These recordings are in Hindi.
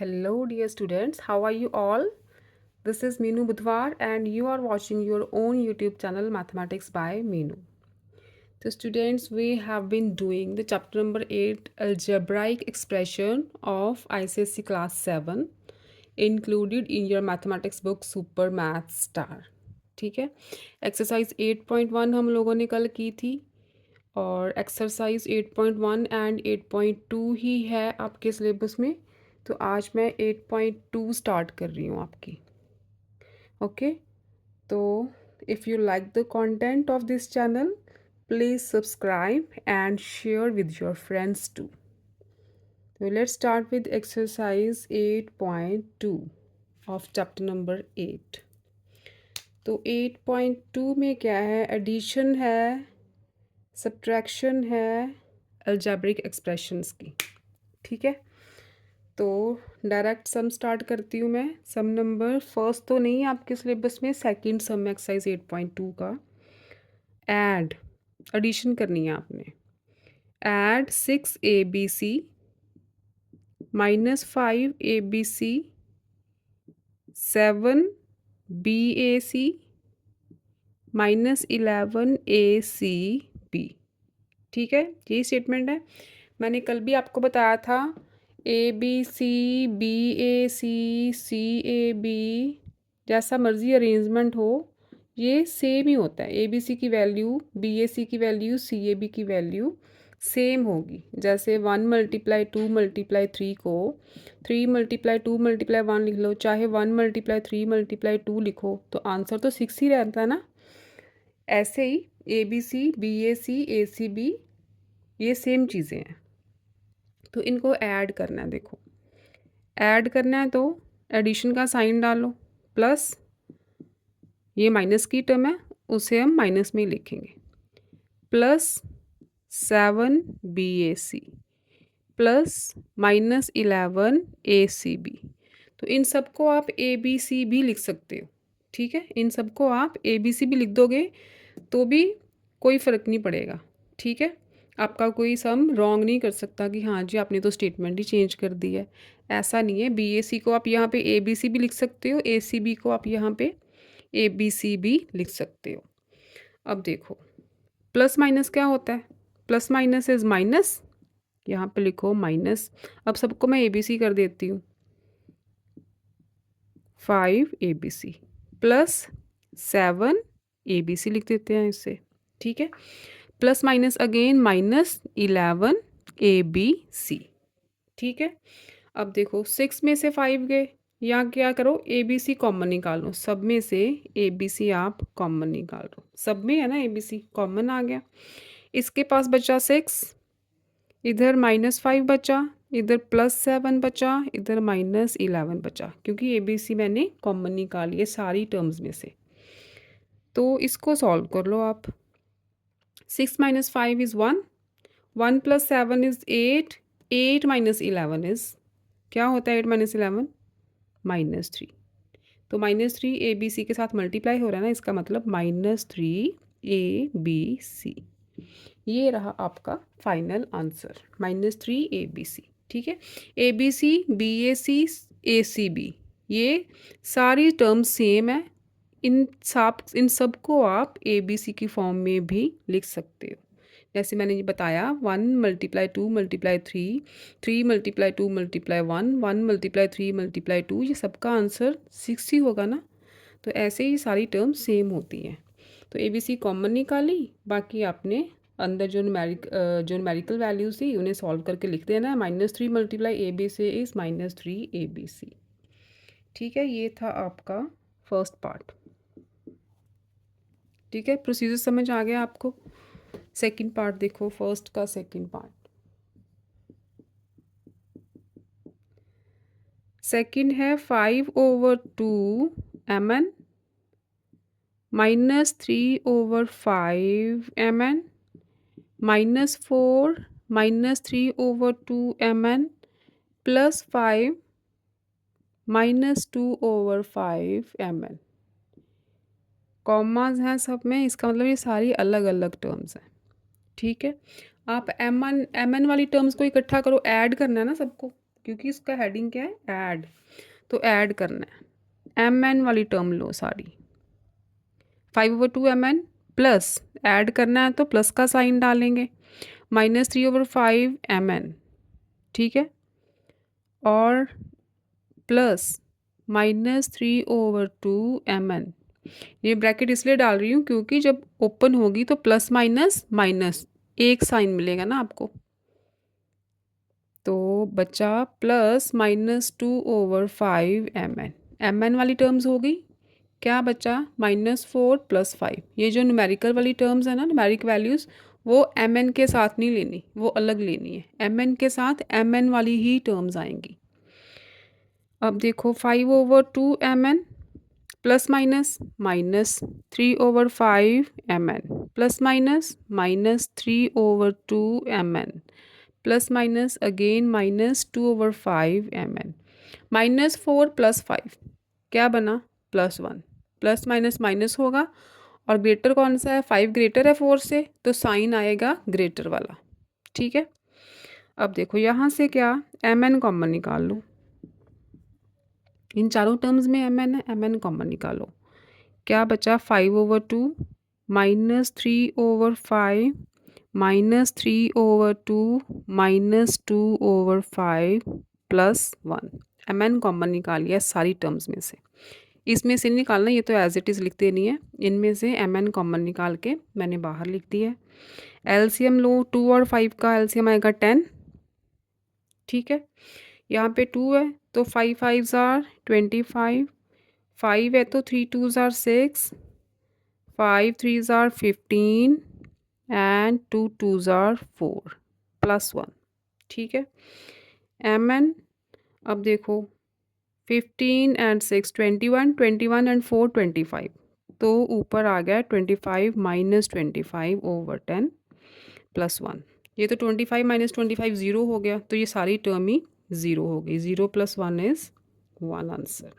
Hello, dear students. How are you all? This is Meenu Budhwar, and you are watching your own YouTube channel Mathematics by Meenu. So, students, we have been doing the chapter number 8 algebraic expression of ICSE class 7 included in your mathematics book Super Math Star. ठीक है, एक्सरसाइज 8.1 हम लोगों ने कल की थी और एक्सरसाइज 8.1 एंड 8.2 ही है आपके सिलेबस में। तो आज मैं 8.2 स्टार्ट कर रही हूँ आपकी। ओके, तो if you like the content of this channel please subscribe and share with your friends too. So let's start with exercise 8.2 of chapter number 8. तो 8.2 में क्या है? एडिशन है, सब्ट्रैक्शन है, अलजेब्रिक एक्सप्रेशंस की। ठीक है, तो डायरेक्ट सम स्टार्ट करती हूँ मैं। सम नंबर फर्स्ट तो नहीं है आपके सिलेबस में, सेकंड सम एक्सरसाइज 8.2 का। ऐड, एडिशन करनी है आपने। Add 6ABC -5ABC 7BAC -11ACB। ठीक है, यही स्टेटमेंट है। मैंने कल भी आपको बताया था ABC BAC CAB जैसा मर्जी अरेंजमेंट हो, ये सेम ही होता है। ABC की वैल्यू, BAC की वैल्यू, CAB की वैल्यू सेम होगी। जैसे 1 × 2 × 3 को 3 × 2 × 1 लिख लो, चाहे 1 × 3 × 2 लिखो, तो आंसर तो 6 ही रहता है ना। ऐसे ही ABC BAC ACB ये सेम चीज़ें हैं, तो इनको ऐड करना है। देखो, ऐड करना है तो एडिशन का साइन डालो, प्लस ये माइनस की टर्म है, उसे हम माइनस में ही लिखेंगे। Plus 7BAC plus -11ACB। तो इन सबको आप ABC भी लिख सकते हो। ठीक है, इन सबको आप ABC भी लिख दोगे तो भी कोई फ़र्क नहीं पड़ेगा। ठीक है, आपका कोई सम रॉन्ग नहीं कर सकता कि हाँ जी आपने तो स्टेटमेंट ही चेंज कर दी है। ऐसा नहीं है। BAC को आप यहाँ पे ABC भी लिख सकते हो, ACB को आप यहाँ पे ABC भी लिख सकते हो। अब देखो, प्लस माइनस क्या होता है? प्लस माइनस इज माइनस, यहाँ पे लिखो माइनस। अब सबको मैं ABC कर देती हूँ, 5ABC प्लस 7ABC लिख देते हैं इससे। ठीक है, प्लस माइनस अगेन -11ABC। ठीक है, अब देखो 6 में से 5 गए, यहाँ क्या करो ABC कॉमन निकाल लो। सब में से ABC आप कॉमन निकाल लो, सब में है ना ABC कॉमन आ गया। इसके पास बचा 6, इधर -5 बचा, इधर +7 बचा, इधर -11 बचा, क्योंकि ABC मैंने कॉमन निकाली है सारी टर्म्स में से। तो इसको सॉल्व कर लो आप। 6 - 5 इज़ 1, 1 + 7 इज़ 8, 8 - 11 इज़, क्या होता है 8 - 11? -3। तो -3 ABC के साथ मल्टीप्लाई हो रहा है ना, इसका मतलब -3ABC। ये रहा आपका फाइनल आंसर, -3ABC। ठीक है, ABC BAC ACB ये सारी टर्म्स सेम है। इन सब को आप ABC की फॉर्म में भी लिख सकते हो। जैसे मैंने ये बताया 1 × 2 × 3, 3 × 2 × 1, 1 × 3 × 2, ये सबका आंसर 6 ही होगा ना। तो ऐसे ही सारी टर्म्स सेम होती हैं। तो ABC कॉमन निकाली, बाकी आपने अंदर जो न्यूमेरिकल वैल्यूज थी उन्हें सॉल्व करके लिख देना है। -3 × ABC इज़ -3ABC। ठीक है, ये था आपका फर्स्ट पार्ट। ठीक है, प्रोसीजर समझ आ गया आपको। सेकंड पार्ट देखो, फर्स्ट का सेकंड पार्ट। सेकंड है 5/2 mn -3/5 mn -4 -3/2 mn +5 -2/5 mn। Commas हैं सब में, इसका मतलब ये सारी अलग अलग टर्म्स हैं। ठीक है, आप mn वाली टर्म्स को इकट्ठा करो, ऐड करना है ना सबको, क्योंकि इसका हेडिंग क्या है, ऐड। तो ऐड करना है, एम एन वाली टर्म लो सारी, 5/2 mn प्लस, ऐड करना है तो प्लस का साइन डालेंगे, -3/5 mn, ठीक है, और प्लस -3/2 mn। ये ब्रैकेट इसलिए डाल रही हूँ क्योंकि जब ओपन होगी तो प्लस माइनस माइनस एक साइन मिलेगा ना आपको, तो बचा +-2/5 mn। mn वाली टर्म्स हो गई, क्या बचा -4 + 5। ये जो न्यूमेरिकल वाली टर्म्स है ना, न्यूमेरिक वैल्यूज़, वो mn के साथ नहीं लेनी, वो अलग लेनी है। mn के साथ mn वाली ही टर्म्स आएंगी। अब देखो 5/2 mn plus minus -3/5 mn plus minus -3/2 mn plus minus again -2/5 mn -4 + 5 क्या बना, +1। प्लस माइनस माइनस होगा और ग्रेटर कौन सा है, 5 ग्रेटर है 4 से, तो साइन आएगा ग्रेटर वाला, ठीक है। अब देखो यहाँ से क्या, mn कॉमन निकाल लो, इन चारों टर्म्स में mn है, mn कॉमन निकालो, क्या बचा 5/2 -3/5 -3/2 -2/5 +1। mn कॉमन निकाल लिया सारी टर्म्स में से, इसमें से निकालना, ये तो एज इट इज़ लिखते नहीं है, इनमें से mn कॉमन निकाल के मैंने बाहर लिख दिया है। एलसीएम लो, 2 और 5 का एलसीएम आएगा 10, ठीक है। यहाँ पे 2 है तो 5 5s are 25, 5 है तो 3 2s are 6, 5 3s are 15 and 2 2s are 4 +1, ठीक है। mn, अब देखो 15 एंड 6 21, 21 एंड 4 25, तो ऊपर आ गया 25 -25/10 +1। ये तो 25 - 25 0 हो गया, तो ये सारी टर्म ही 0 हो गई। 0 + 1 इज़ 1 आंसर,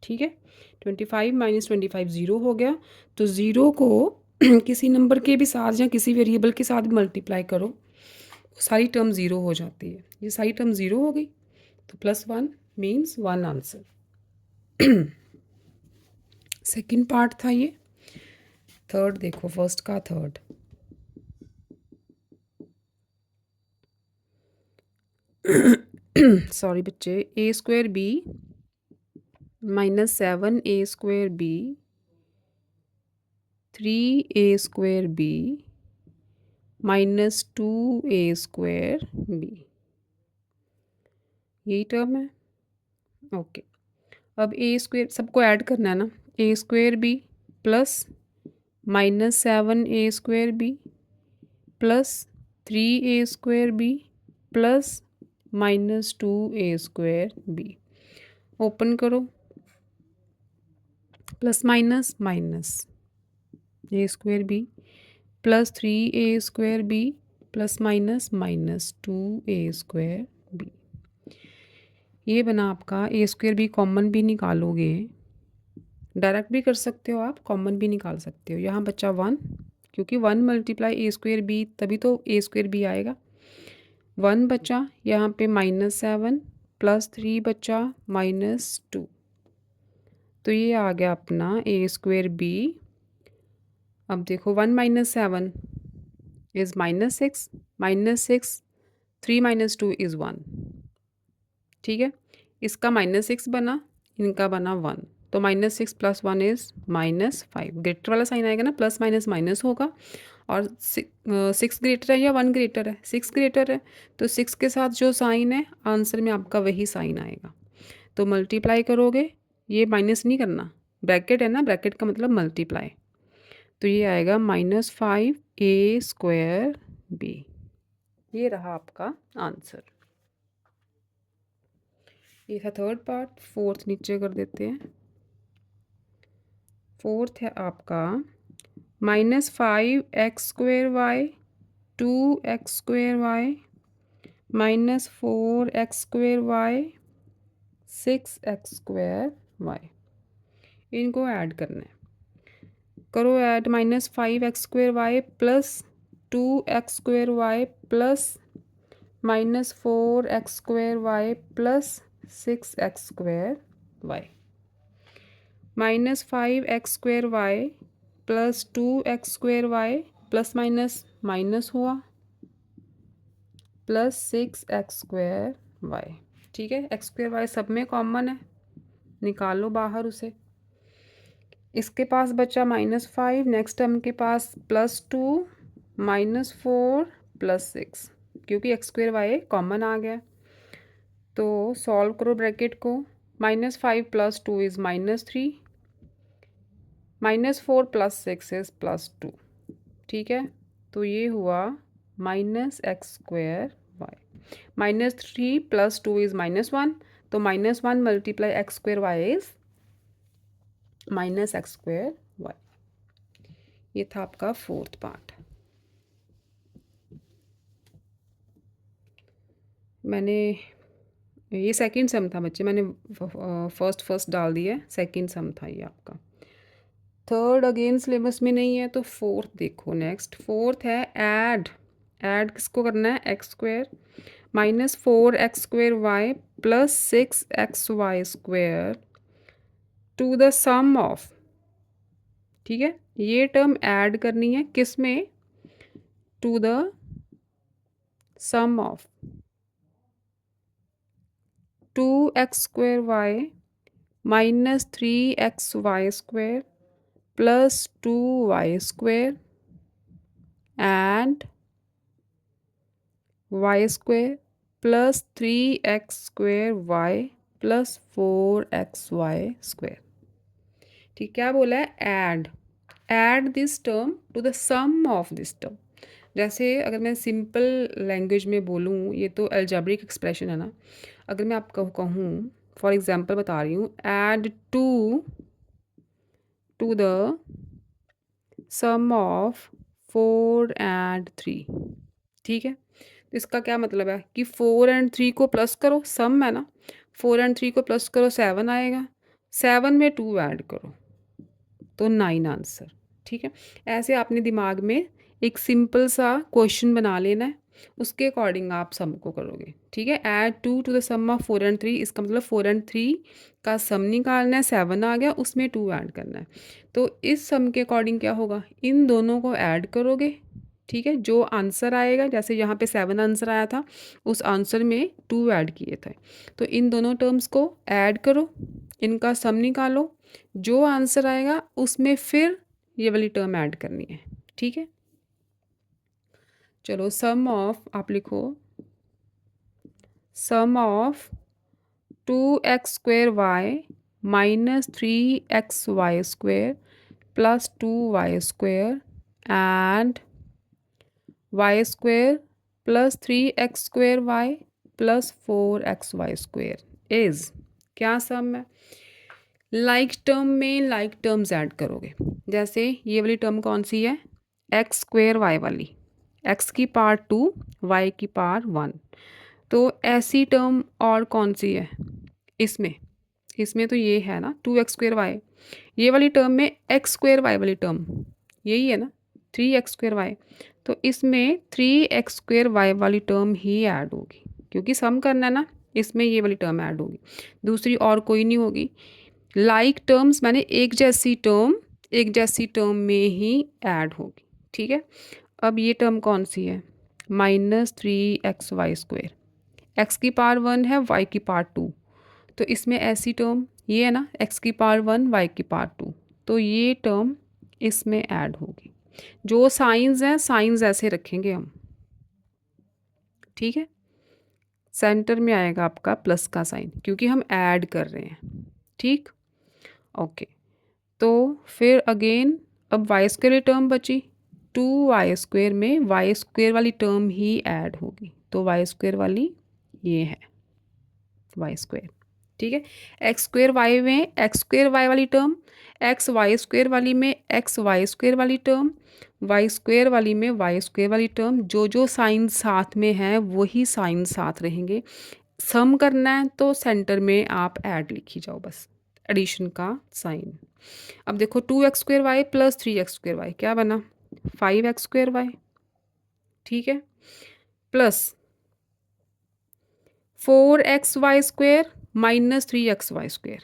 ठीक है। 25 - 25 0 हो गया, तो 0 को किसी नंबर के भी साथ या किसी वेरिएबल के साथ मल्टीप्लाई करो, सारी टर्म 0 हो जाती है। ये सारी टर्म 0 हो गई, तो +1 मीन्स 1 आंसर। सेकंड पार्ट था ये। थर्ड देखो, फर्स्ट का थर्ड, सॉरी बच्चे, a² b -7a² b 3a² b -2a² b, यही टर्म है, ओके। अब a² सबको ऐड करना है ना, a² b plus -7a² b plus 3a² b plus -2a² b, open करो, plus minus minus a² b plus 3a² b plus minus -2a² b, ये बना आपका। a² b कॉमन भी निकालोगे, डायरेक्ट भी कर सकते हो आप, कॉमन भी निकाल सकते हो। यहाँ बचा 1, क्योंकि 1 × a² b तभी तो a² b आएगा। 1 बचा, यहाँ पे -7 प्लस 3 बचा -2, तो ये आ गया अपना a² b। अब देखो 1 - 7 इज़ -6, -6 3 - 2 इज़ 1, ठीक है। इसका -6 बना, इनका बना 1, तो -6 + 1 इज़ -5। ग्रेटर वाला साइन आएगा ना, प्लस माइनस माइनस होगा, और 6 ग्रेटर है या 1 ग्रेटर है, 6 ग्रेटर है, तो 6 के साथ जो साइन है आंसर में आपका वही साइन आएगा। तो मल्टीप्लाई करोगे, ये माइनस नहीं करना, ब्रैकेट है ना, ब्रैकेट का मतलब मल्टीप्लाई, तो ये आएगा -5a² b। ये रहा आपका आंसर। ये था थर्ड पार्ट। फोर्थ नीचे कर देते हैं। फोर्थ है आपका -5x² y 2x² y -4x² y 6x² y, इनको ऐड करना है। करो add, -5x² y plus 2x² y plus minus 4x² y plus 6x² y, minus 5x² y plus 2x² y plus minus minus हुआ प्लस 6x² y। ठीक है, x² y सब में कॉमन है, निकालो बाहर उसे। इसके पास बचा -5, नेक्स्ट टर्म के पास +2 -4 +6, क्योंकि x² y कॉमन आ गया। तो सॉल्व करो ब्रैकेट को। -5 + 2 इज़ -3, -4 + 6 इज़ +2। ठीक है, तो ये हुआ -x² y। -3 + 2 इज़ -1, तो -1 × x² y is -x² y। ये था आपका 4th पार्ट। मैंने ये सेकंड सम था बच्चे, मैंने फर्स्ट डाल दिया है, सेकंड सम था ये आपका। थर्ड अगेन सिलेबस में नहीं है, तो फोर्थ देखो। नेक्स्ट फोर्थ है ऐड किसको करना है, x² -4x² y plus 6xy² to the sum of. ठीक है, ये टर्म ऐड करनी है किस में, to the sum of 2x² y -3xy² plus 2y² and y² plus 3x² y plus 4xy²। ठीक, क्या बोला है, add this term to the sum of this term. जैसे अगर मैं सिंपल लैंग्वेज में बोलूँ, ये तो अलजेब्रिक एक्सप्रेशन है ना, अगर मैं आपको कहूँ, फॉर एग्जांपल बता रही हूँ, add to the sum of 4 and 3। ठीक है, तो इसका क्या मतलब है कि 4 and 3 को प्लस करो, सम है ना, 4 and 3 को प्लस करो 7 आएगा, 7 में 2 ऐड करो तो 9 आंसर। ठीक है, ऐसे आपने दिमाग में एक सिंपल सा क्वेश्चन बना लेना है, उसके अकॉर्डिंग आप सम को करोगे। ठीक है, add 2 to the sum of 4 and 3, इसका मतलब 4 and 3 का सम निकालना है, 7 आ गया, उसमें 2 ऐड करना है। तो इस सम के अकॉर्डिंग क्या होगा, इन दोनों को ऐड करोगे। ठीक है, जो आंसर आएगा, जैसे यहाँ पे 7 आंसर आया था, उस आंसर में 2 ऐड किए थे, तो इन दोनों टर्म्स को ऐड करो, इनका सम निकालो, जो आंसर आएगा उसमें फिर ये वाली टर्म ऐड करनी है। ठीक है, चलो सम ऑफ आप लिखो, sum of 2x² y -3xy² plus 2y² and y² plus 3x² y plus 4xy² is, क्या सम है, लाइक टर्म में लाइक टर्म्स ऐड करोगे। जैसे ये वाली टर्म कौन सी है, x² y वाली, x की पावर 2 y की पावर 1, तो ऐसी टर्म और कौन सी है इसमें, इसमें तो ये है ना 2x² y, ये वाली टर्म में x² y वाली टर्म यही है ना 3x² y, तो इसमें 3x² y वाली टर्म ही ऐड होगी, क्योंकि सम करना है ना, इसमें ये वाली टर्म ऐड होगी, दूसरी और कोई नहीं होगी। लाइक टर्म्स मैंने एक जैसी टर्म में ही ऐड होगी। ठीक है, अब ये टर्म कौन सी है, -3xy², x की पावर 1 है, y की पावर 2, तो इसमें ऐसी टर्म ये है ना, x की पावर 1 y की पावर 2, तो ये टर्म इसमें ऐड होगी। जो साइंस हैं, साइंस ऐसे रखेंगे हम। ठीक है, सेंटर में आएगा आपका प्लस का साइन, क्योंकि हम ऐड कर रहे हैं। ठीक, ओके, तो फिर अगेन अब y² टर्म बची, 2y² में y² वाली टर्म ही ऐड होगी, तो y² वाली ये है y²। ठीक है, x² y में x² y वाली टर्म, xy² वाली में xy² वाली टर्म, y² वाली में y² वाली टर्म, जो जो साइन साथ में है वही साइन साथ रहेंगे। सम करना है तो सेंटर में आप ऐड लिखी जाओ, बस एडिशन का साइन। अब देखो 2x² y plus 3x² y क्या बना, 5x² y। ठीक है, प्लस 4xy² माइनस 3xy²,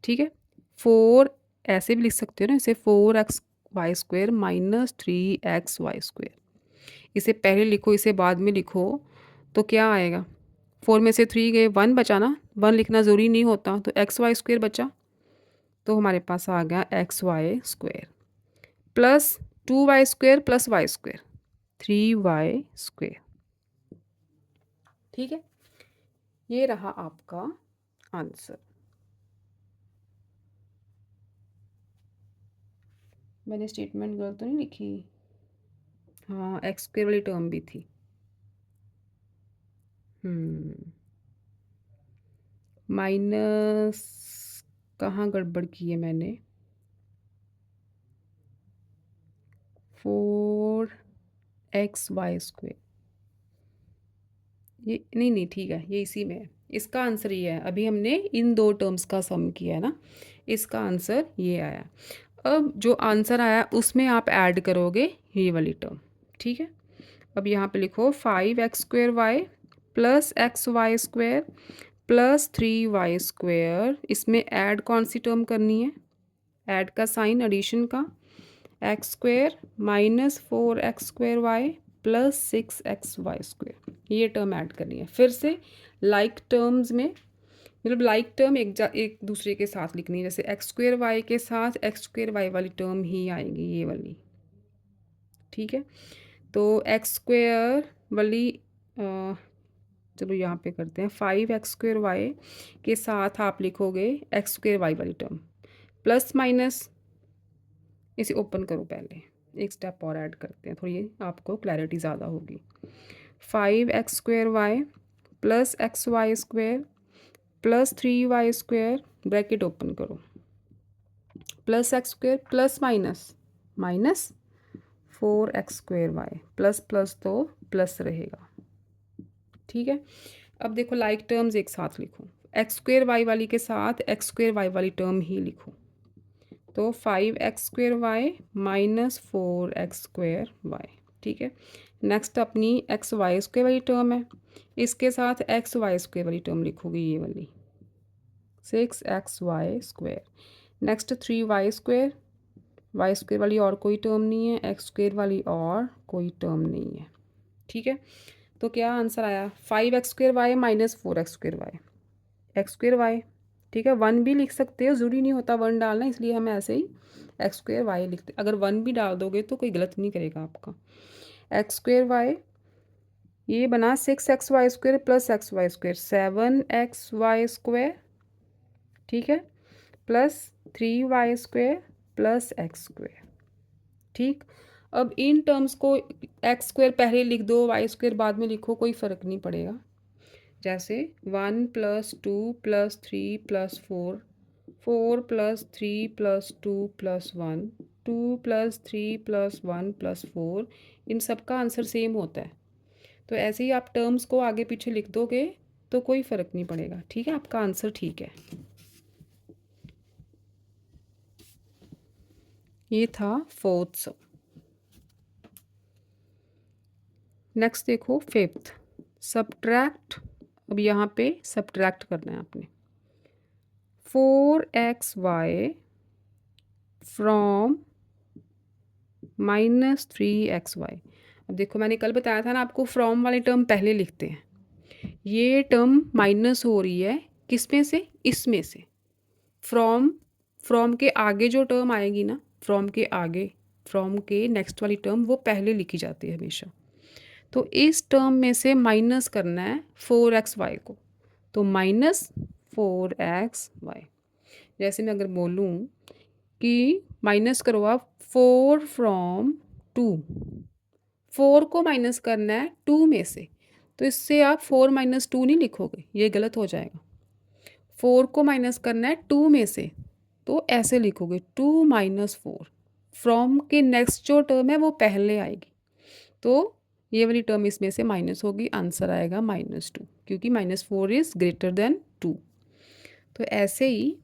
ठीक है। 4 ऐसे भी लिख सकते हो ना, इसे 4xy² माइनस 3xy²। इसे पहले लिखो, इसे बाद में लिखो, तो क्या आएगा? 4 में से 3 गए, 1 बचा ना, 1 लिखना ज़रूरी नहीं होता, तो xy² बचा, तो हमारे पास आ गया xy² plus 2y² plus y², 3y², ठीक है। ये रहा आपका आंसर। मैंने स्टेटमेंट गलत तो नहीं लिखी? हाँ, x² वाली टर्म भी थी। माइनस कहाँ गड़बड़ की है मैंने? 4xy², ये नहीं ठीक है, ये इसी में है। इसका आंसर ये है, अभी हमने इन दो टर्म्स का सम किया है ना, इसका आंसर ये आया। अब जो आंसर आया उसमें आप ऐड करोगे ये वाली टर्म, ठीक है। अब यहाँ पे लिखो 5x² plus xy² plus 3y², इसमें ऐड कौन सी टर्म करनी है? ऐड का साइन एडिशन का, x² minus 4x² plus 6xy², ये टर्म ऐड करनी है। फिर से लाइक टर्म्स में, मतलब लाइक टर्म एक दूसरे के साथ लिखनी है, जैसे x² के साथ x² वाली टर्म ही आएगी, ये वाली, ठीक है। तो x² वाली चलो यहाँ पे करते हैं, 5x² के साथ आप लिखोगे x² वाली टर्म, प्लस माइनस, इसे ओपन करो, पहले एक स्टेप और ऐड करते हैं, थोड़ी आपको क्लैरिटी ज़्यादा होगी। 5x² plus xy² plus 3y² bracket open करो, plus x² plus minus minus 4x² plus plus तो प्लस रहेगा, ठीक है। अब देखो लाइक टर्म्स एक साथ लिखो, x² वाली के साथ x² वाली टर्म ही लिखो, तो 5x² माइनस 4x², ठीक है। नेक्स्ट अपनी xy² वाली टर्म है, इसके साथ xy² वाली टर्म लिखोगे, ये वाली 6xy²। नेक्स्ट 3y² y² वाली और कोई टर्म नहीं है, x² वाली और कोई टर्म नहीं है, ठीक है। तो क्या आंसर आया? 5x² माइनस 4x², x², ठीक है। 1 भी लिख सकते हो, ज़रूरी नहीं होता 1 डालना, इसलिए हम ऐसे ही x² लिखते। अगर 1 भी डाल दोगे तो कोई गलत नहीं करेगा आपका। x², ये बना 6xy² प्लस xy², 7xy², ठीक है, प्लस 3y² प्लस x², ठीक। अब इन टर्म्स को x² पहले लिख दो, y² बाद में लिखो, कोई फ़र्क नहीं पड़ेगा। जैसे 1 plus 2 plus 3 plus 4, 4 plus 3 plus 2 plus 1, 2 plus 3 plus 1 plus 4, इन सब का आंसर सेम होता है। तो ऐसे ही आप टर्म्स को आगे पीछे लिख दोगे तो कोई फ़र्क नहीं पड़ेगा, ठीक है। आपका आंसर ठीक है। ये था फोर्थ सम। नेक्स्ट देखो फिफ्थ, सब्ट्रैक्ट। अब यहाँ पे सब्ट्रैक्ट करना है आपने, 4xy फ्रॉम माइनस 3xy। अब देखो मैंने कल बताया था ना आपको, फ्रॉम वाली टर्म पहले लिखते हैं, ये टर्म माइनस हो रही है किस में से? इसमें से। फ्रॉम के आगे जो टर्म आएगी ना, फ्रॉम के आगे, फ्रॉम के नेक्स्ट वाली टर्म वो पहले लिखी जाती है हमेशा। तो इस टर्म में से माइनस करना है 4xy को, तो माइनस 4xy। जैसे मैं अगर बोलूँ कि माइनस करो आप 4 फ्रॉम 2, 4 को माइनस करना है 2 में से, तो इससे आप 4 माइनस 2 नहीं लिखोगे, ये गलत हो जाएगा। 4 को माइनस करना है 2 में से, तो ऐसे लिखोगे 2 माइनस 4। फ्रॉम के नेक्स्ट जो टर्म है वो पहले आएगी, तो ये वाली टर्म इसमें से माइनस होगी, आंसर आएगा -2, क्योंकि -4 इज़ ग्रेटर देन 2। तो ऐसे ही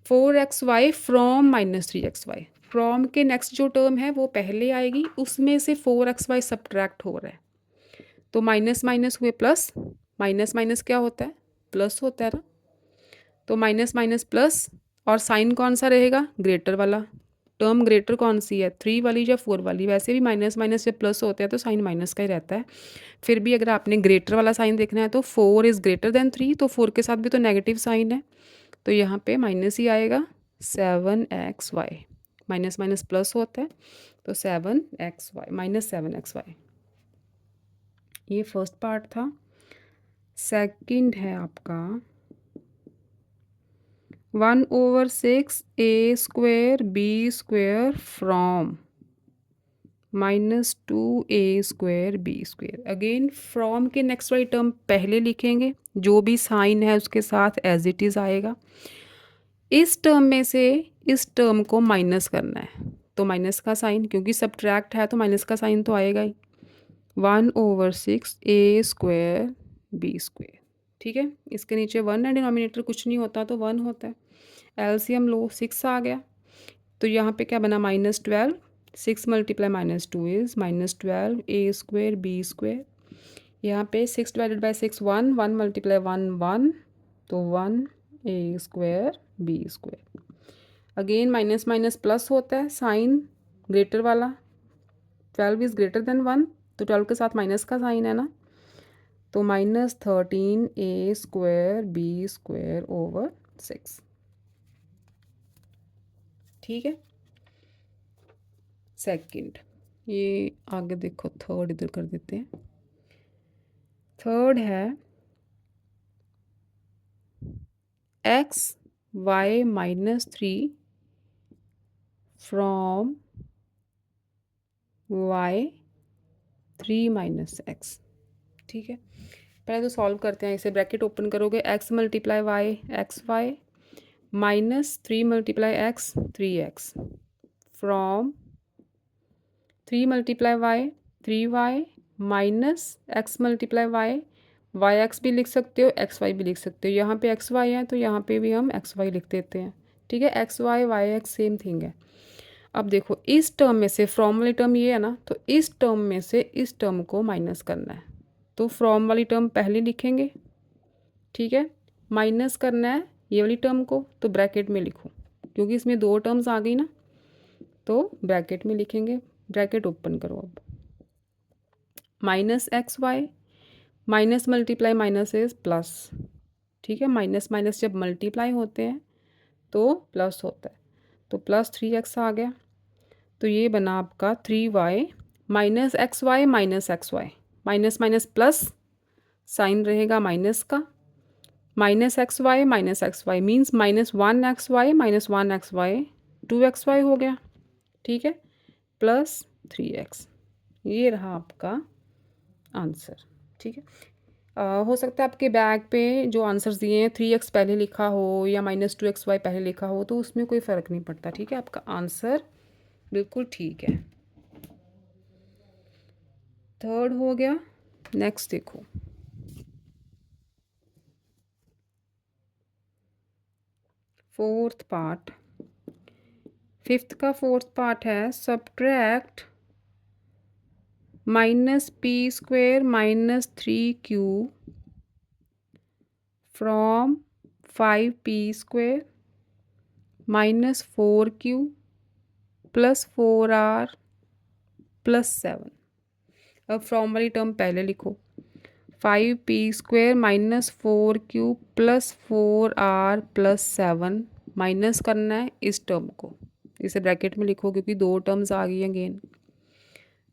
4xy फ्रॉम -3xy, फ्रॉम के नेक्स्ट जो टर्म है वो पहले आएगी, उसमें से 4xy सब्ट्रैक्ट हो रहा है, तो माइनस माइनस हुए प्लस, माइनस माइनस क्या होता है, प्लस होता है ना, तो माइनस माइनस प्लस, और साइन कौन सा रहेगा, ग्रेटर वाला। टर्म ग्रेटर कौन सी है, 3 वाली या 4 वाली, वैसे भी माइनस माइनस जब प्लस होते हैं तो साइन माइनस का ही रहता है। फिर भी अगर आपने ग्रेटर वाला साइन देखना है तो 4 इज़ ग्रेटर देन 3, तो 4 के साथ भी तो नेगेटिव साइन है, तो यहाँ पे माइनस ही आएगा। 7xy, माइनस माइनस प्लस होता है, तो 7xy, -7xy। ये फर्स्ट पार्ट था। सेकंड है आपका 1/6 a² b² from -2a² b²। Again from के नेक्स्ट वाली टर्म पहले लिखेंगे, जो भी साइन है उसके साथ एज इट इज़ आएगा। इस टर्म में से इस टर्म को माइनस करना है, तो माइनस का साइन, क्योंकि सब्ट्रैक्ट है तो माइनस का साइन तो आएगा ही। 1/6 a² b²। ठीक है, इसके नीचे 1 है, डिनोमिनेटर कुछ नहीं होता तो 1 होता है। एलसीएम लो, 6 आ गया, तो यहाँ पे क्या बना, -12। 6 × -2 इज़ -12 a² b²। यहाँ पे 6 / 6 1, 1 × 1 1, तो 1 a² b²। Again minus minus plus होता है, साइन ग्रेटर वाला। 12 इज़ ग्रेटर देन 1, तो 12 के साथ माइनस का साइन है ना, तो -13 a² b²/6। ठीक है, सेकंड। ये आगे देखो, थर्ड इधर कर देते हैं। थर्ड है xy -3 फ्रॉम y 3 - x। ठीक है, पहले तो सॉल्व करते हैं इसे। ब्रैकेट ओपन करोगे, x × y xy -3 × x 3x from 3 × y 3y -x × y x भी लिख सकते हो, xy भी लिख सकते हो। यहाँ पे xy है तो यहाँ पे भी हम xy लिख देते हैं। ठीक है, xy yx सेम थिंग है। अब देखो, इस टर्म में से फ्रॉम वाली टर्म ये है ना, तो इस टर्म में से इस टर्म को माइनस करना है, तो फ्रॉम वाली टर्म पहले लिखेंगे। ठीक है, माइनस करना है ये वाली टर्म को, तो ब्रैकेट में लिखो, क्योंकि इसमें 2 टर्म्स आ गई ना, तो ब्रैकेट में लिखेंगे। ब्रैकेट ओपन करो अब, -xy minus multiply minus is plus. ठीक है, माइनस माइनस जब मल्टीप्लाई होते हैं तो प्लस होता है, तो +3x आ गया, तो ये बना आपका 3y -xy minus minus plus, sign रहेगा माइनस का, -xy means -1xy -1xy 2xy हो गया। ठीक है, +3x, ये रहा आपका आंसर। ठीक है, हो सकता है आपके बैग पे जो आंसर्स दिए हैं 3x पहले लिखा हो या -2xy पहले लिखा हो, तो उसमें कोई फ़र्क नहीं पड़ता। ठीक है, आपका आंसर बिल्कुल ठीक है। थर्ड हो गया। नेक्स्ट देखो, फोर्थ पार्ट। फिफ्थ का फोर्थ पार्ट है subtract -p² - 3q from 5p² -4q +4r +7। अब फ्रॉम वाली टर्म पहले लिखो, 5p² -4q +4r +7, माइनस करना है इस टर्म को, इसे ब्रैकेट में लिखो क्योंकि 2 टर्म्स आ गई अगेन।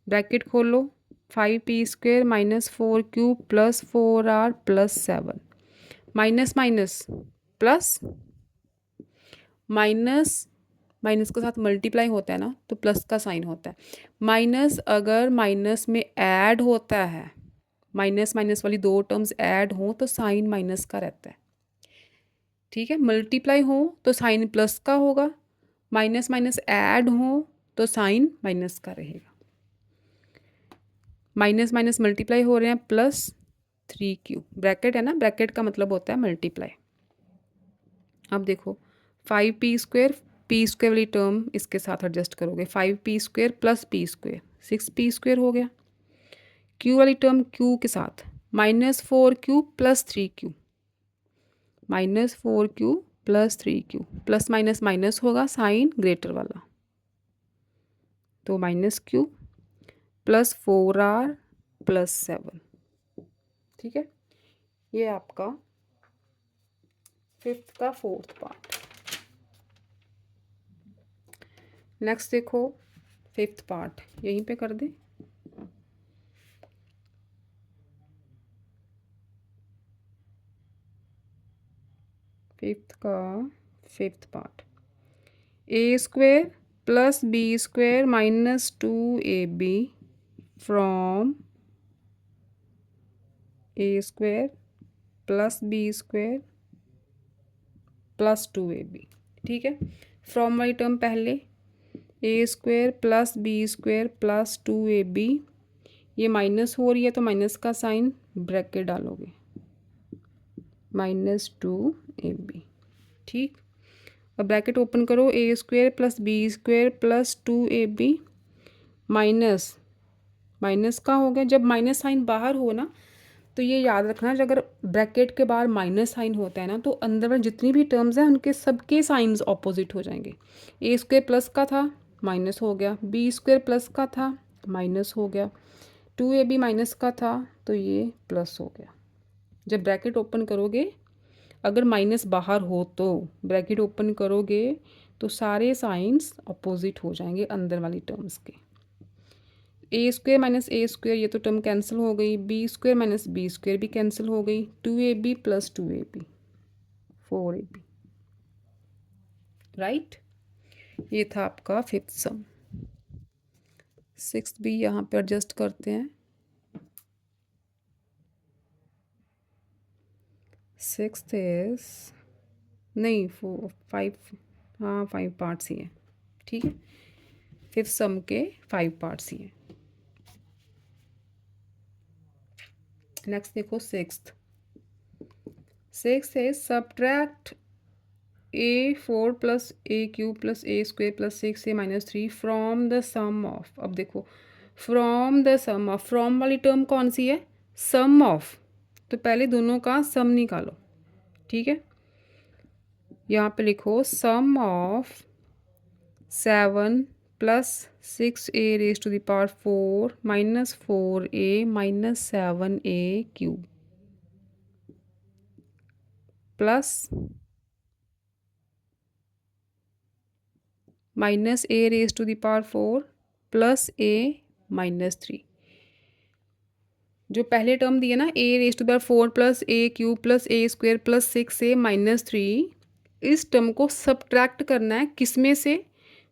ब्रैकेट खोलो, 5p² -4q +4r +7, minus minus plus, minus minus के साथ मल्टीप्लाई होता है ना, तो प्लस का साइन होता है। माइनस अगर माइनस में ऐड होता है, माइनस माइनस वाली 2 टर्म्स ऐड हो तो साइन माइनस का रहता है। ठीक है, मल्टीप्लाई हो तो साइन प्लस का होगा, माइनस माइनस ऐड हो तो साइन माइनस का रहेगा। माइनस माइनस मल्टीप्लाई हो रहे हैं, +3q, ब्रैकेट है ना, ब्रैकेट का मतलब होता है मल्टीप्लाई। अब देखो 5p² p² वाली टर्म इसके साथ एडजस्ट करोगे, 5p² + p² 6p² हो गया। q वाली टर्म q के साथ -4 Q plus 3 Q, -4 Q plus 3 Q, plus minus minus होगा साइन ग्रेटर वाला, तो -q प्लस 4r प्लस 7। ठीक है, ये आपका फिफ्थ का फोर्थ पार्ट। नेक्स्ट देखो फिफ्थ पार्ट, यहीं पे कर दे। फिफ्थ का fifth part, a² plus b² minus 2ab from a² plus b² plus 2ab। ठीक है, फ्रॉम वाली टर्म पहले, a² plus b² plus 2ab, ये माइनस हो रही है तो माइनस का साइन ब्रैकेट डालोगे, -2ab। ठीक, अब ब्रैकेट ओपन करो, a² plus b² plus 2ab minus minus का हो गया। जब माइनस साइन बाहर हो ना, तो ये याद रखना, जब अगर ब्रैकेट के बाहर माइनस साइन होता है ना, तो अंदर में जितनी भी टर्म्स हैं उनके सबके साइंस ऑपोजिट हो जाएंगे। a² प्लस का था माइनस हो गया, b² प्लस का था माइनस हो गया, 2ab माइनस का था तो ये प्लस हो गया। जब ब्रैकेट ओपन करोगे, अगर माइनस बाहर हो तो ब्रैकेट ओपन करोगे तो सारे साइंस अपोजिट हो जाएंगे अंदर वाली टर्म्स के। a² माइनस a², ये तो टर्म कैंसिल हो गई, b² माइनस b² भी कैंसिल हो गई, 2ab plus 2ab 4ab। Right, ये था आपका फिफ्थ सम। सिक्स्थ भी यहाँ पे एडजस्ट करते हैं। सिक्स्थ इज नहीं 5, हाँ 5 पार्ट्स ही हैं। ठीक है, फिफ्थ सम के 5 पार्ट्स ही हैं। नेक्स्ट देखो सिक्स्थ है subtract a4 plus a³ plus a² plus 6a minus 3 from the sum of. अब देखो from the sum of, from वाली टर्म कौन सी है, सम ऑफ, तो पहले दोनों का सम निकालो। ठीक है, यहाँ पे लिखो sum of 7 plus 6a raise to the power 4 minus 4a minus 7a³ plus minus a raise to the power 4 plus a minus 3। जो पहले टर्म दिए ना, a raise to the power 4 plus a³ plus a² plus 6a minus 3, इस टर्म को सब्ट्रैक्ट करना है किस में से,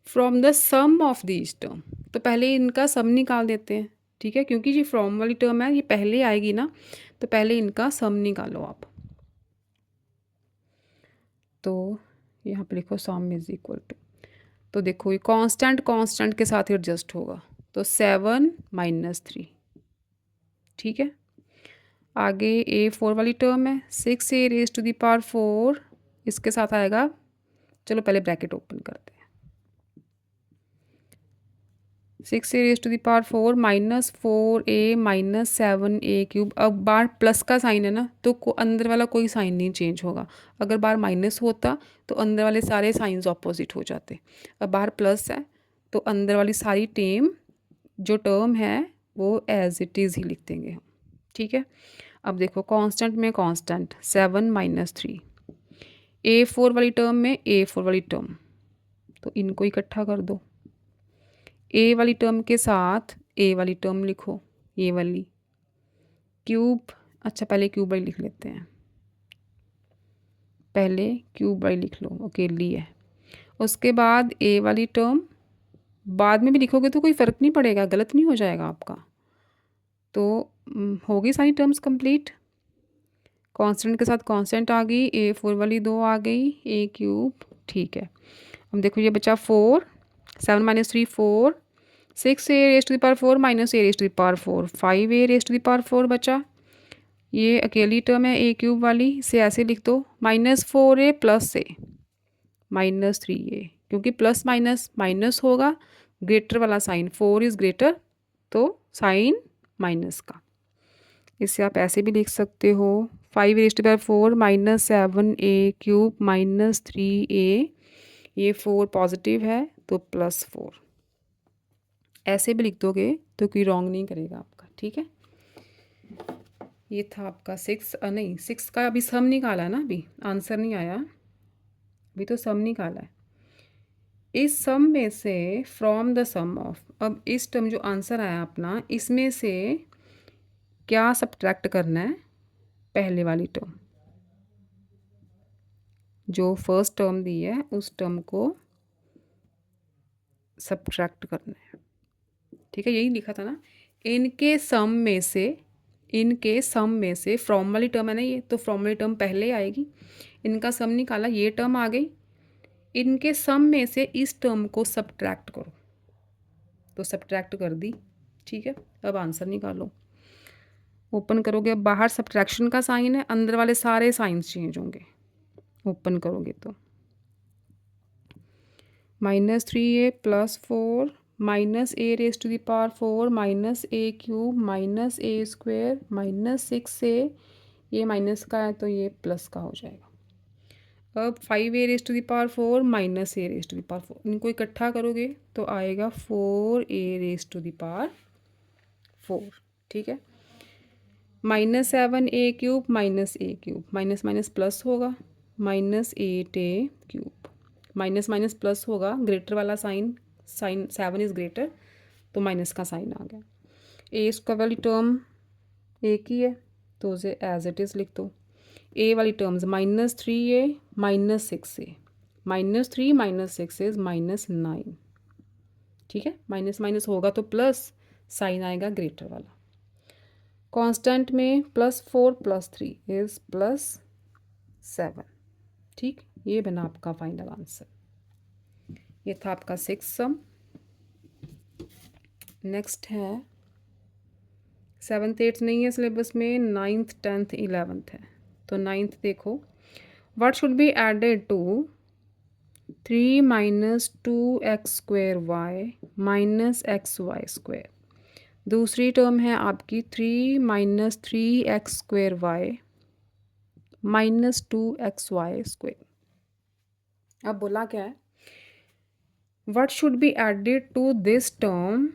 from the sum of this term. तो पहले इनका सम निकाल देते हैं। ठीक है, क्योंकि ये फ्रॉम वाली टर्म है, ये पहले आएगी ना, तो पहले इनका सम निकालो आप। तो यहाँ पे लिखो सम इज इक्वल टू, तो देखो ये कांस्टेंट के साथ एडजस्ट होगा, तो 7 माइनस 3। ठीक है, आगे a4 वाली टर्म है 6a raise to the power 4, इसके साथ आएगा, चलो पहले ब्रैकेट ओपन करते हैं, 6a raise to the power 4 minus 4a minus 7a³। अब बार प्लस का साइन है ना, तो अंदर वाला कोई साइन नहीं चेंज होगा। अगर बार माइनस होता तो अंदर वाले सारे साइंस ऑपोजिट हो जाते। अब बाहर प्लस है तो अंदर वाली सारी जो टर्म है वो एज इट इज़ ही लिख देंगे हम। ठीक है, अब देखो कांस्टेंट में कांस्टेंट 7 माइनस 3, a4 वाली टर्म में a4 वाली टर्म, तो इनको इकट्ठा कर दो। a वाली टर्म के साथ a वाली टर्म लिखो, ये वाली क्यूब, अच्छा पहले क्यूब वाली लिख लेते हैं, पहले क्यूब वाली लिख लो अकेली है। उसके बाद a वाली टर्म बाद में भी लिखोगे तो कोई फ़र्क नहीं पड़ेगा, गलत नहीं हो जाएगा आपका। तो होगी सारी टर्म्स कंप्लीट, कांस्टेंट के साथ कांस्टेंट आ गई, a4 वाली 2 आ गई, a³। ठीक है, अब देखो ये बचा 4, 7 minus 3 4, 6a raise to the power 4 minus a raise to the power 4, 5a raise to the power 4 बचा। ये अकेली टर्म है a³ वाली, इसे ऐसे लिख दो -4a plus a minus 3a, क्योंकि प्लस माइनस माइनस होगा, ग्रेटर वाला साइन 4 इज़ ग्रेटर, तो साइन माइनस का। इसे आप ऐसे भी लिख सकते हो 5 raised to 4 -7a³ -3a, ये 4 पॉजिटिव है तो +4, ऐसे भी लिख दोगे तो कोई रॉन्ग नहीं करेगा आपका, ठीक है। ये था आपका 6 नहीं 6 का अभी सम निकाला है ना, अभी आंसर नहीं आया, अभी तो सम निकाला है। इस सम में से फ्रॉम द सम ऑफ, अब इस टर्म जो आंसर आया अपना, इसमें से क्या सब्ट्रैक्ट करना है, पहले वाली टर्म जो फर्स्ट टर्म दी है उस टर्म को सब्ट्रैक्ट करना है, ठीक है। यही लिखा था ना, इनके सम में से, इनके सम में से फ्रॉम वाली टर्म है ना ये, तो फ्रॉम वाली टर्म पहले आएगी। इनका सम निकाला, ये टर्म आ गई, इनके सम में से इस टर्म को सब्ट्रैक्ट करो, तो सब्ट्रैक्ट कर दी, ठीक है। अब आंसर निकालो, ओपन करोगे, अब बाहर सब्ट्रैक्शन का साइन है, अंदर वाले सारे साइंस चेंज होंगे। ओपन करोगे तो -3a +4 -a⁴ -a³ -a² ये माइनस का है तो ये प्लस का हो जाएगा। अब 5a⁴ -a⁴ इनको इकट्ठा करोगे तो आएगा 4a⁴, ठीक है। -7a³ -a³ minus minus plus होगा, -8a³ माइनस माइनस प्लस होगा, ग्रेटर वाला साइन, साइन 7 इज़ ग्रेटर तो माइनस का साइन आ गया। ए स्क्वायर वाली टर्म एक ही है तो उसे एज इट इज़ लिख दो। ए वाली टर्म्स -3a -6a, -3 -6 इज़ -9, ठीक है। माइनस माइनस होगा तो प्लस, साइन आएगा ग्रेटर वाला। कांस्टेंट में +4 +3 इज़ +7, ठीक। ये बना आपका फाइनल आंसर। ये था आपका 6 सम। नेक्स्ट है 7th 8th नहीं है सिलेबस में, 9th 10th 11th है। तो 9th देखो, what should be added to 3 - 2x² -xy²। दूसरी टर्म है आपकी 3 - 3x² -2xy²। अब बोला क्या है, what should be added to this term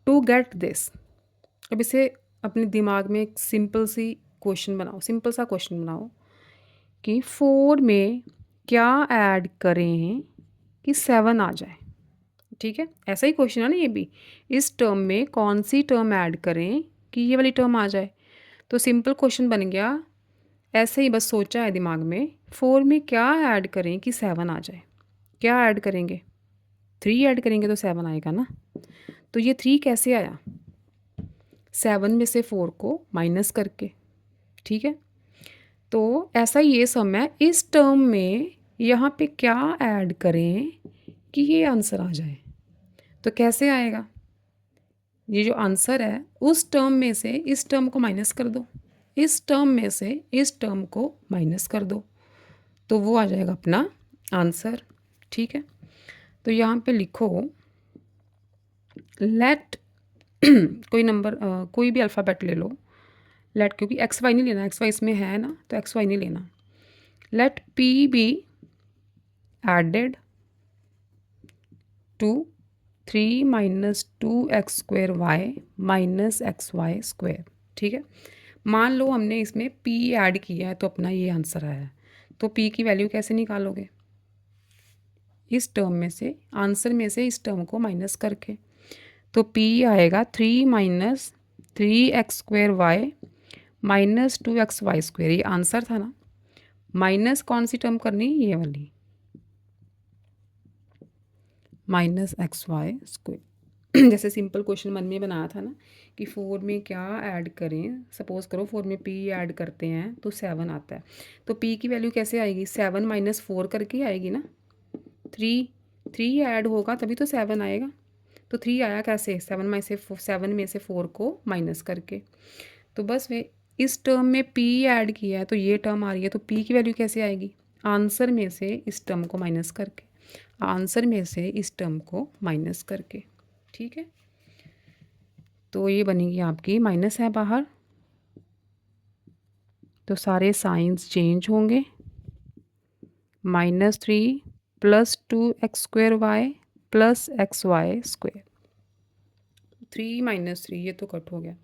to get this. अब इसे अपने दिमाग में एक सिंपल सी क्वेश्चन बनाओ, सिंपल सा क्वेश्चन बनाओ कि 4 में क्या ऐड करें कि 7 आ जाए, ठीक है। ऐसा ही क्वेश्चन है ना ये भी, इस टर्म में कौन सी टर्म ऐड करें कि ये वाली टर्म आ जाए। तो सिंपल क्वेश्चन बन गया, ऐसे ही बस सोचा है दिमाग में, 4 में क्या ऐड करें कि 7 आ जाए। क्या ऐड करेंगे, 3 ऐड करेंगे तो 7 आएगा ना। तो ये 3 कैसे आया, 7 में से 4 को माइनस करके, ठीक है। तो ऐसा ये सम है, इस टर्म में यहाँ पे क्या ऐड करें कि ये आंसर आ जाए। तो कैसे आएगा, ये जो आंसर है उस टर्म में से इस टर्म को माइनस कर दो, इस टर्म में से इस टर्म को माइनस कर दो, तो वो आ जाएगा अपना आंसर, ठीक है। तो यहाँ पे लिखो लेट कोई नंबर कोई भी अल्फ़ाबेट ले लो, लेट, क्योंकि एक्स वाई नहीं लेना, एक्स वाई इसमें है ना तो एक्स वाई नहीं लेना। Let P be added to 3 - 2x² -xy², ठीक है। मान लो हमने इसमें p ऐड किया है तो अपना ये आंसर आया है, तो p की वैल्यू कैसे निकालोगे, इस टर्म में से, आंसर में से इस टर्म को माइनस करके। तो p आएगा 3 - 3x² -2xy², ये आंसर था ना। माइनस कौन सी टर्म करनी, ये वाली, -xy²। जैसे सिंपल क्वेश्चन मन में बनाया था ना कि 4 में क्या ऐड करें, सपोज करो 4 में p ऐड करते हैं तो 7 आता है, तो p की वैल्यू कैसे आएगी, 7 - 4 करके आएगी ना। 3 ऐड होगा तभी तो 7 आएगा। तो 3 आया कैसे, 7 में से 4 को माइनस करके। तो बस वे इस टर्म में p ऐड किया है तो ये टर्म आ रही है, तो p की वैल्यू कैसे आएगी, आंसर में से इस टर्म को माइनस करके, आंसर में से इस टर्म को माइनस करके, ठीक है। तो ये बनेगी आपकी, माइनस है बाहर तो सारे साइंस चेंज होंगे। -3 + 2x² प्लस XY²। 3 - 3 ये तो कट हो गया।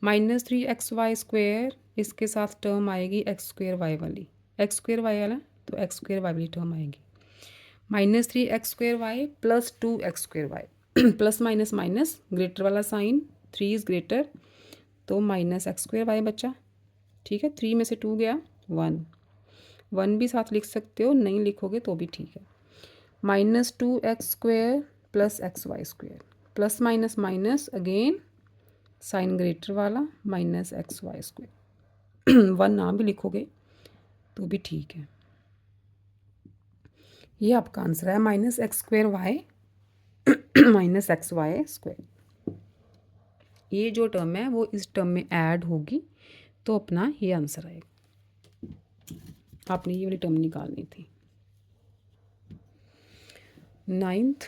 -3xy², इसके साथ टर्म आएगी x² वाली, x² वाला तो x² वाली टर्म आएगी। -3x² plus 2x²। Plus minus minus greater वाला साइन, 3 इज़ ग्रेटर, तो -x² बचा। ठीक है, 3 में से 2 गया 1, 1 भी साथ लिख सकते हो, नहीं लिखोगे तो भी ठीक है। -2x² plus XY², plus minus minus again sine greater वाला -XY²। 1 ना भी लिखोगे तो भी ठीक है। ये आपका आंसर है -x²y -XY²। ये जो टर्म है वो इस टर्म में ऐड होगी तो अपना ये आंसर आएगा। आपने ये वाली टर्म निकालनी थी। 9th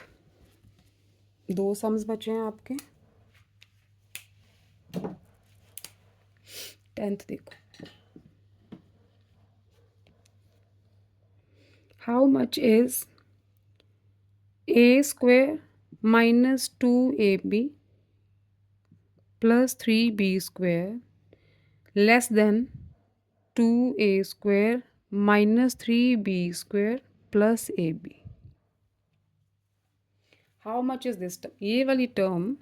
2 सम्स बचे हैं आपके। 10th देखो। How much is a² -2ab plus 3b² less than 2a² -3b² plus ab। How much is this term, ये वाली टर्म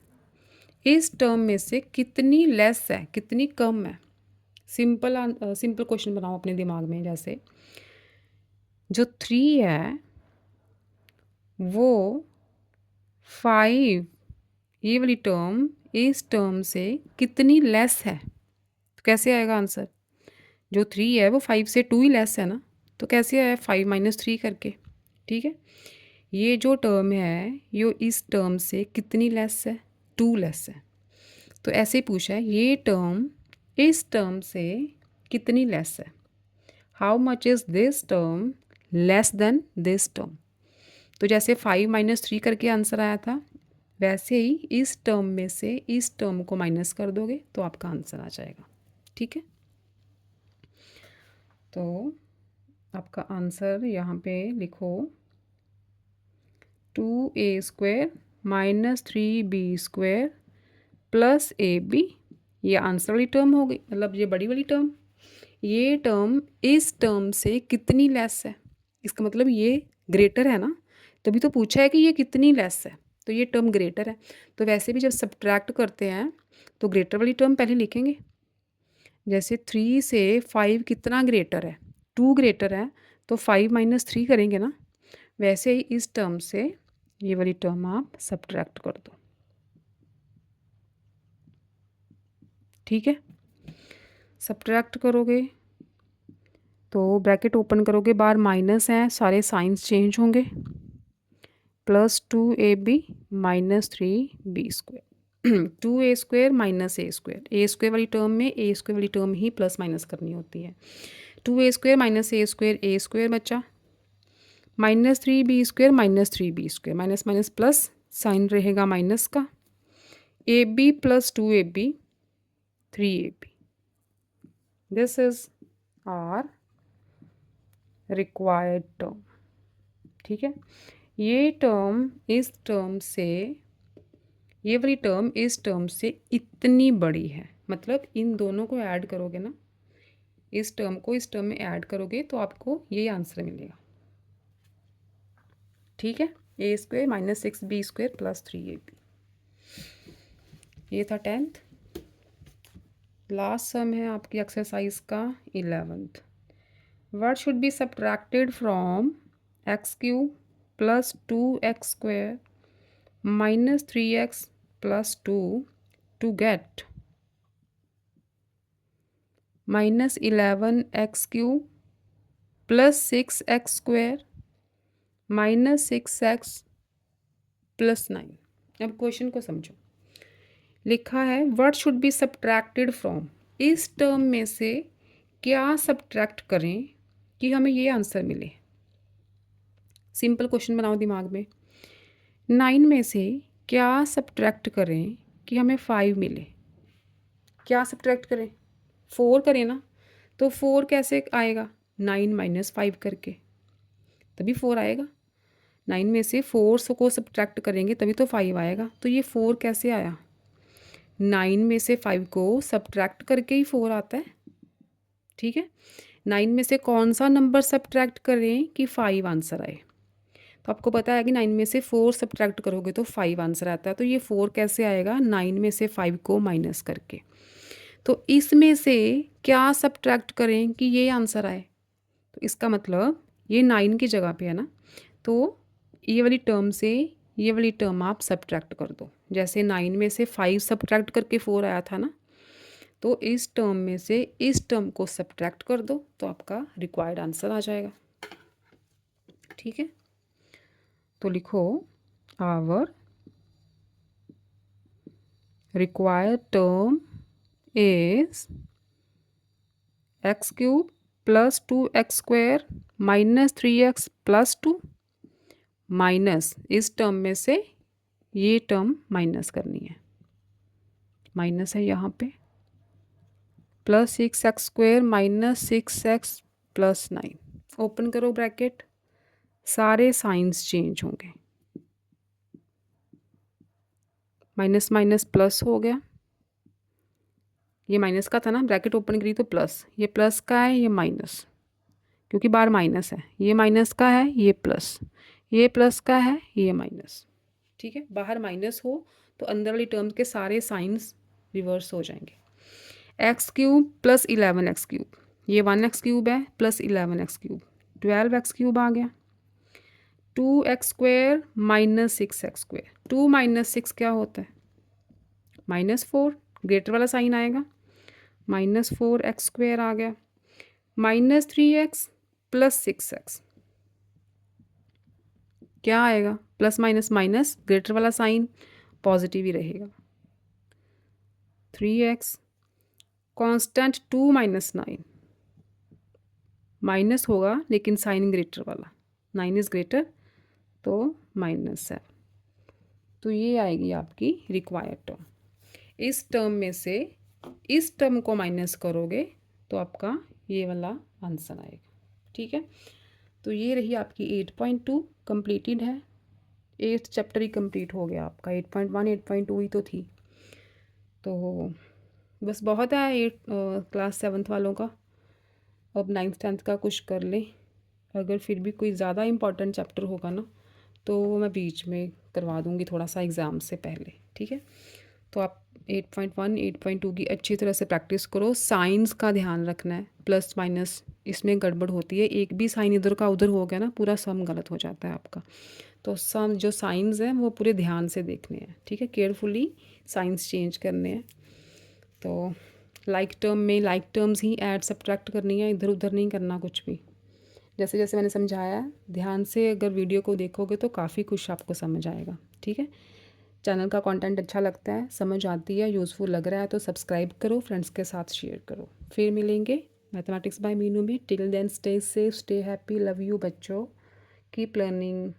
इस टर्म में से कितनी लेस है, कितनी कम है। सिंपल क्वेश्चन बनाओ अपने दिमाग में। जैसे जो 3 है वो 5, ये वाली टर्म इस टर्म से कितनी लेस है, तो कैसे आएगा आंसर। जो 3 है वो 5 से 2 ही लेस है ना, तो कैसे आया 5 - 3 करके। ठीक है, ये जो टर्म है ये इस टर्म से कितनी लेस है, 2 लेस है। तो ऐसे पूछा है ये टर्म इस टर्म से कितनी लेस है। How much is this term less than this term. तो जैसे 5 - 3 करके आंसर आया था, वैसे ही इस टर्म में से इस टर्म को माइनस कर दोगे तो आपका आंसर आ जाएगा। ठीक है, तो आपका आंसर यहाँ पे लिखो 2a² -3b² प्लस ab। ये आंसर वाली टर्म हो गई, मतलब ये बड़ी वाली टर्म। ये टर्म इस टर्म से कितनी लेस है, इसका मतलब ये ग्रेटर है ना, तभी तो पूछा है कि ये कितनी लेस है, तो ये टर्म ग्रेटर है। तो वैसे भी जब सब्ट्रैक्ट करते हैं तो ग्रेटर वाली टर्म पहले लिखेंगे। जैसे 3 से 5 कितना ग्रेटर है, 2 ग्रेटर है, तो 5 - 3 करेंगे ना, वैसे ही इस टर्म से ये वाली टर्म आप सब्ट्रैक्ट कर दो। ठीक है, सब्ट्रैक्ट करोगे तो ब्रैकेट ओपन करोगे, बाहर माइनस है, सारे साइंस चेंज होंगे। +2ab -3b²। 2a² -a², वाली टर्म में a² वाली टर्म ही प्लस माइनस करनी होती है। 2a² -a², a² बचा, -3b² -3b², minus minus plus sign रहेगा माइनस का। ab + 2ab 3ab। This is our required term. ठीक है, ये टर्म इस टर्म से, ये वाली टर्म इस टर्म से इतनी बड़ी है, मतलब इन दोनों को ऐड करोगे ना, इस टर्म को इस टर्म में ऐड करोगे तो आपको ये आंसर मिलेगा। ठीक है, a² -6b² प्लस 3ab। ये था 10th। लास्ट सम है आपकी एक्सरसाइज का 11th। What should be subtracted from x³ + 2x² -3x + 2 to get -11x³ + 6x² -6x + 9। अब क्वेश्चन को समझो। लिखा है what should be subtracted from, इस टर्म में से क्या सब्ट्रैक्ट करें कि हमें ये आंसर मिले। सिंपल क्वेश्चन बनाओ दिमाग में। 9 में से क्या सब्ट्रैक्ट करें कि हमें 5 मिले। क्या सब्ट्रैक्ट करें, 4 करें ना, तो 4 कैसे आएगा, 9 माइनस 5 करके, तभी 4 आएगा। 9 में से 4 को सब्ट्रैक्ट करेंगे तभी तो 5 आएगा। तो ये 4 कैसे आया, 9 में से 5 को सब्ट्रैक्ट करके ही 4 आता है। ठीक है, 9 में से कौन सा नंबर सब्ट्रैक्ट करें कि 5 आंसर आए। तो आपको पता है कि 9 में से 4 सब्ट्रैक्ट करोगे तो 5 आंसर आता है। तो ये 4 कैसे आएगा, 9 में से 5 को माइनस करके। तो इसमें से क्या सब्ट्रैक्ट करें कि ये आंसर आए। तो इसका मतलब ये 9 की जगह पे है ना, तो ये वाली टर्म से ये वाली टर्म आप सब्ट्रैक्ट कर दो। जैसे 9 में से 5 सब्ट्रैक्ट करके 4 आया था ना, तो इस टर्म में से इस टर्म को सब्ट्रैक्ट कर दो तो आपका रिक्वायर्ड आंसर आ जाएगा। ठीक है, तो लिखो our required term is x cube plus 2x square minus 3x plus 2 minus इस टर्म में से ये टर्म माइनस करनी है, माइनस है यहाँ पे, plus 6x square minus 6x plus 9। Open करो ब्रैकेट, सारे साइंस चेंज होंगे, माइनस माइनस प्लस हो गया, ये माइनस का था ना, ब्रैकेट ओपन करी तो प्लस, ये प्लस का है ये माइनस, क्योंकि बाहर माइनस है, ये माइनस का है ये प्लस, ये प्लस का है ये माइनस। ठीक है, बाहर माइनस हो तो अंदर वाली टर्म्स के सारे साइंस रिवर्स हो जाएंगे। X cube plus 11x cube, ये 1x क्यूब है plus 11x cube, 12x cube आ गया। 2x square minus 6x square, 2 minus 6 क्या होता है, -4, ग्रेटर वाला साइन आएगा, -4x स्क्वायर आ गया, -3x प्लस 6x क्या आएगा, प्लस माइनस माइनस, ग्रेटर वाला साइन पॉजिटिव ही रहेगा, 3x कांस्टेंट 2 माइनस 9, माइनस होगा लेकिन साइन ग्रेटर वाला, 9 इज़ ग्रेटर तो माइनस है। तो ये आएगी आपकी रिक्वायर्ड टर्म। इस टर्म में से इस टर्म को माइनस करोगे तो आपका ये वाला आंसर आएगा। ठीक है, तो ये रही आपकी 8.2 कंप्लीटेड है, 8th चैप्टर ही कंप्लीट हो गया आपका। 8.1 8.2 ही तो थी, तो बस बहुत है क्लास 7th वालों का। अब 9th 10th का कुछ कर लें, अगर फिर भी कोई ज़्यादा इम्पॉर्टेंट चैप्टर होगा ना तो वो मैं बीच में करवा दूँगी थोड़ा सा एग्ज़ाम से पहले। ठीक है, तो आप 8.1 8.2 की अच्छी तरह से प्रैक्टिस करो। साइंस का ध्यान रखना है, प्लस माइनस इसमें गड़बड़ होती है, एक भी साइन इधर का उधर हो गया ना पूरा सम गलत हो जाता है आपका। तो सम जो साइंस हैं वो पूरे ध्यान से देखने हैं। ठीक है, केयरफुली साइंस चेंज करने हैं। तो लाइक टर्म में लाइक टर्म्स ही ऐड सब्ट्रैक्ट करनी है, इधर उधर नहीं करना कुछ भी। जैसे जैसे मैंने समझाया है ध्यान से अगर वीडियो को देखोगे तो काफ़ी कुछ आपको समझ आएगा। ठीक है, चैनल का कंटेंट अच्छा लगता है, समझ आती है, यूज़फुल लग रहा है तो सब्सक्राइब करो, फ्रेंड्स के साथ शेयर करो। फिर मिलेंगे मैथमेटिक्स बाय मीनू में। Till then stay safe, stay happy, love you बच्चों, कीप लर्निंग।